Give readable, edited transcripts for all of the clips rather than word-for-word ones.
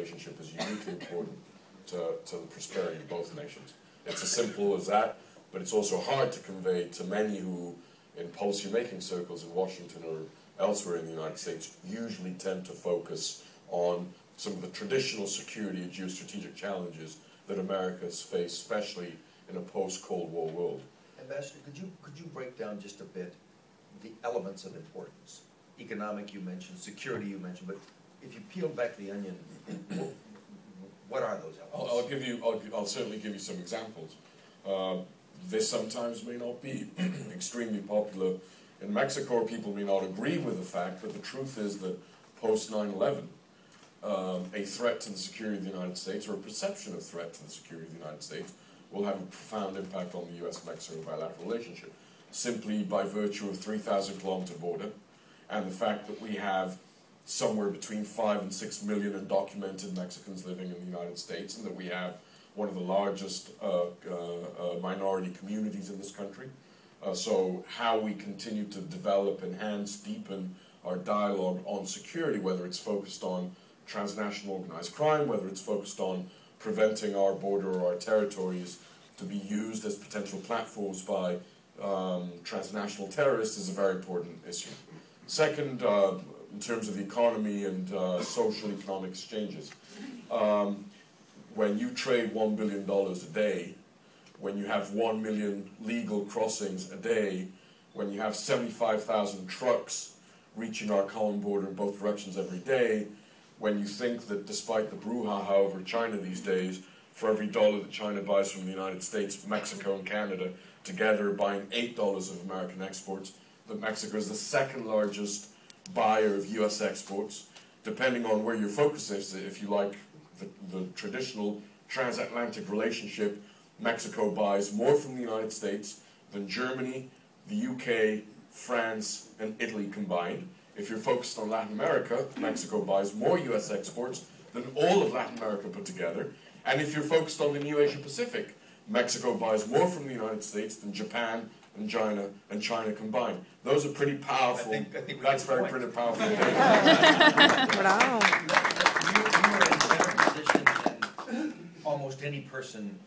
relationship is uniquely important to the prosperity of both nations. It's as simple as that, but it's also hard to convey to many who, in policy-making circles in Washington or elsewhere in the United States, usually tend to focus on some of the traditional security and geostrategic challenges that America has faced, especially in a post-Cold War world. Ambassador, could you break down just a bit the elements of importance? Economic you mentioned, security you mentioned, but if you peel back the onion, what are those elements? I'll certainly give you some examples. This sometimes may not be extremely popular in Mexico, or people may not agree with the fact, but the truth is that post 9/11, a threat to the security of the United States, or a perception of threat to the security of the United States, will have a profound impact on the U.S.-Mexico bilateral relationship, simply by virtue of 3,000-kilometer border, and the fact that we have somewhere between 5 and 6 million undocumented Mexicans living in the United States, and that we have one of the largest minority communities in this country. So how we continue to develop, enhance, deepen our dialogue on security, whether it's focused on transnational organized crime, whether it's focused on preventing our border or our territories to be used as potential platforms by transnational terrorists, is a very important issue. Second, in terms of the economy and social economic exchanges, when you trade $1 billion a day, when you have 1 million legal crossings a day, when you have 75,000 trucks reaching our common border in both directions every day, when you think that despite the brouhaha over China these days, for every dollar that China buys from the United States, Mexico and Canada together are buying $8 of American exports, that Mexico is the second largest buyer of U.S. exports, depending on where your focus is. If you like the traditional transatlantic relationship, Mexico buys more from the United States than Germany, the UK, France, and Italy combined. If you're focused on Latin America, Mexico buys more US exports than all of Latin America put together. And if you're focused on the new Asia Pacific, Mexico buys more from the United States than Japan and China combined. Those are pretty powerful. I think that's very pretty powerful data. Wow. You are in a better position than almost any person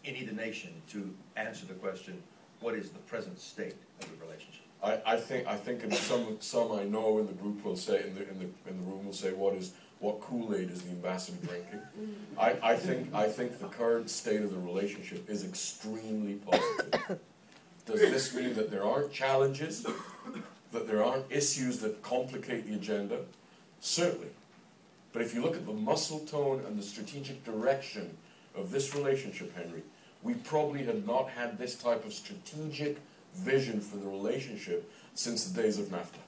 in either nation to answer the question, what is the present state of the relationship? I think in some I know in the group will say in the room will say what Kool-Aid is the ambassador drinking. I think the current state of the relationship is extremely positive. Does this mean that there aren't challenges, that there aren't issues that complicate the agenda? Certainly. But if you look at the muscle tone and the strategic direction of this relationship, Henry, we probably had not had this type of strategic vision for the relationship since the days of NAFTA.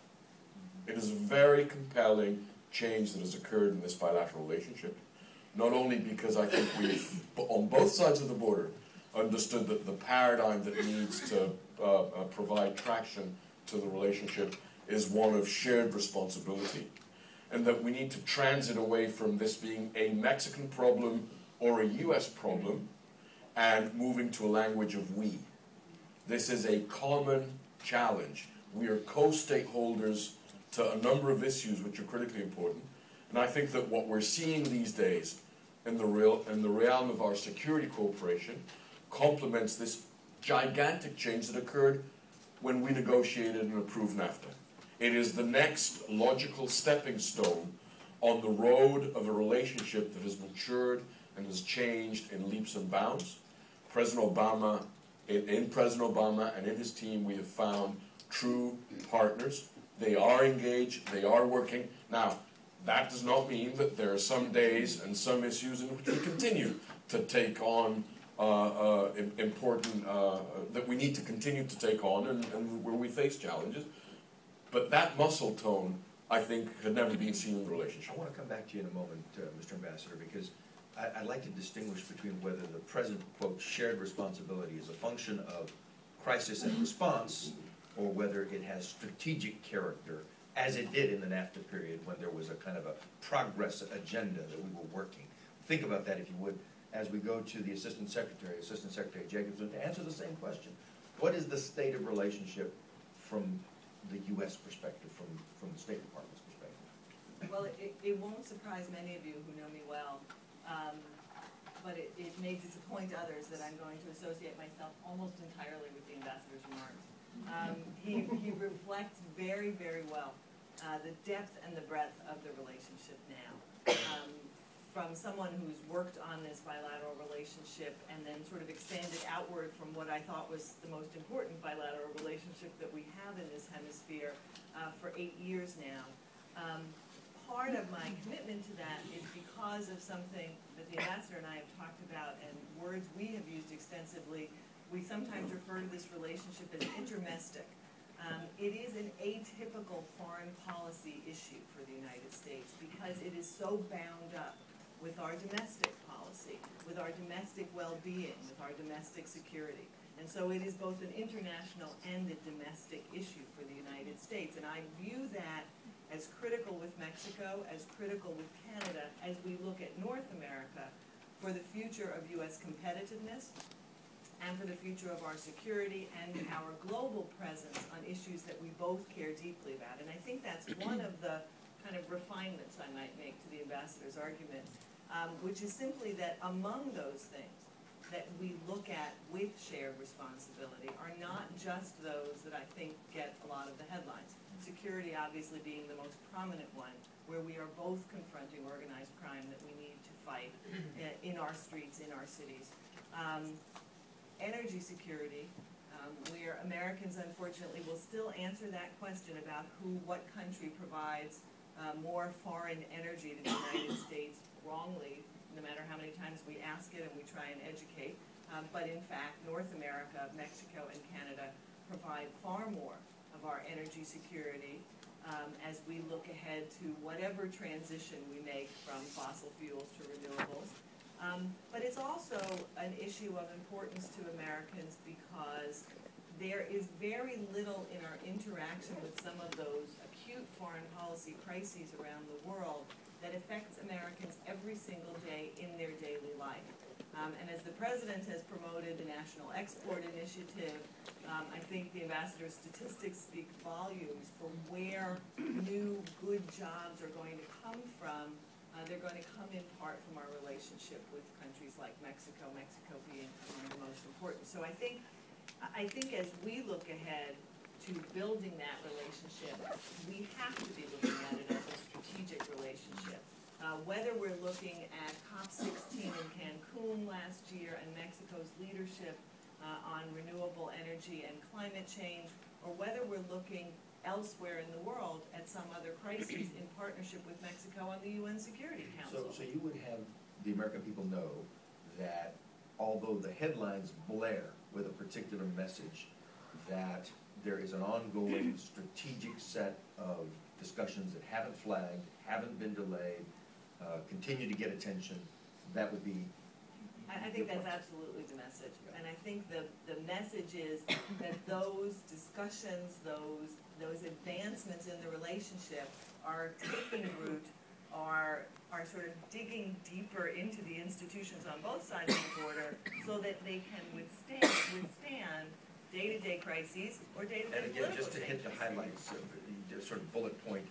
It is a very compelling change that has occurred in this bilateral relationship, not only because I think we've, on both sides of the border, understood that the paradigm that needs to provide traction to the relationship is one of shared responsibility, and that we need to transit away from this being a Mexican problem or a US problem and moving to a language of we. This is a common challenge. We are co-stakeholders to a number of issues which are critically important, and I think that what we're seeing these days in the realm of our security cooperation complements this gigantic change that occurred when we negotiated and approved NAFTA. It is the next logical stepping stone on the road of a relationship that has matured and has changed in leaps and bounds. President Obama, in President Obama and in his team, we have found true partners. They are engaged, they are working. Now, that does not mean that there are some days and some issues in which we continue to take on that we need to continue to take on and where we face challenges. But that muscle tone, I think, had never been seen in the relationship. I want to come back to you in a moment, Mr. Ambassador, because I'd like to distinguish between whether the present, quote, shared responsibility is a function of crisis and response, or whether it has strategic character, as it did in the NAFTA period when there was a kind of a progress agenda that we were working. Think about that, if you would, as we go to the Assistant Secretary Jacobson, to answer the same question. What is the state of relationship from the U.S. perspective, from the State Department's perspective? Well, it won't surprise many of you who know me well, but it may disappoint others that I'm going to associate myself almost entirely with the ambassador's remarks. He reflects very, very well the depth and the breadth of the relationship now. From someone who's worked on this bilateral relationship and then sort of expanded outward from what I thought was the most important bilateral relationship that we have in this hemisphere for 8 years now. Part of my commitment to that is because of something that the ambassador and I have talked about and words we have used extensively. We sometimes refer to this relationship as intermestic. It is an atypical foreign policy issue for the United States because it is so bound up with our domestic policy, with our domestic well-being, with our domestic security. And so it is both an international and a domestic issue for the United States. And I view that as critical with Mexico, as critical with Canada, as we look at North America for the future of U.S. competitiveness and for the future of our security and our global presence on issues that we both care deeply about. And I think that's one of the kind of refinements I might make to the ambassador's argument, which is simply that among those things that we look at with shared responsibility are not just those that I think get a lot of the headlines. Security obviously being the most prominent one, where we are both confronting organized crime that we need to fight in our streets, in our cities. Energy security, where Americans unfortunately will still answer that question about what country provides more foreign energy to the United States wrongly, no matter how many times we ask it and we try and educate. But in fact, North America, Mexico, and Canada provide far more of our energy security as we look ahead to whatever transition we make from fossil fuels to renewables. But it's also an issue of importance to Americans because there is very little in our interaction with some of those acute foreign policy crises around the world that affects Americans every single day in their daily life. And as the President has promoted the National Export Initiative, I think the ambassador's statistics speak volumes for where new good jobs are going to come from. They're going to come in part from our relationship with countries like Mexico, Mexico being among the most important. So I think as we look ahead to building that relationship, we have to be looking at it as a strategic relationship. Whether we're looking at COP16 in Cancun last year and Mexico's leadership on renewable energy and climate change, or whether we're looking elsewhere in the world at some other crises in partnership with Mexico on the UN Security Council. So you would have the American people know that although the headlines blare with a particular message, that there is an ongoing strategic set of discussions that haven't flagged, haven't been delayed, continue to get attention. That would be... I think that's absolutely the message. And I think the message is that those discussions, those advancements in the relationship are taking root, are sort of digging deeper into the institutions on both sides of the border so that they can withstand day-to-day crises or day-to-day political And again, just to hit the highlights, sort of bullet point,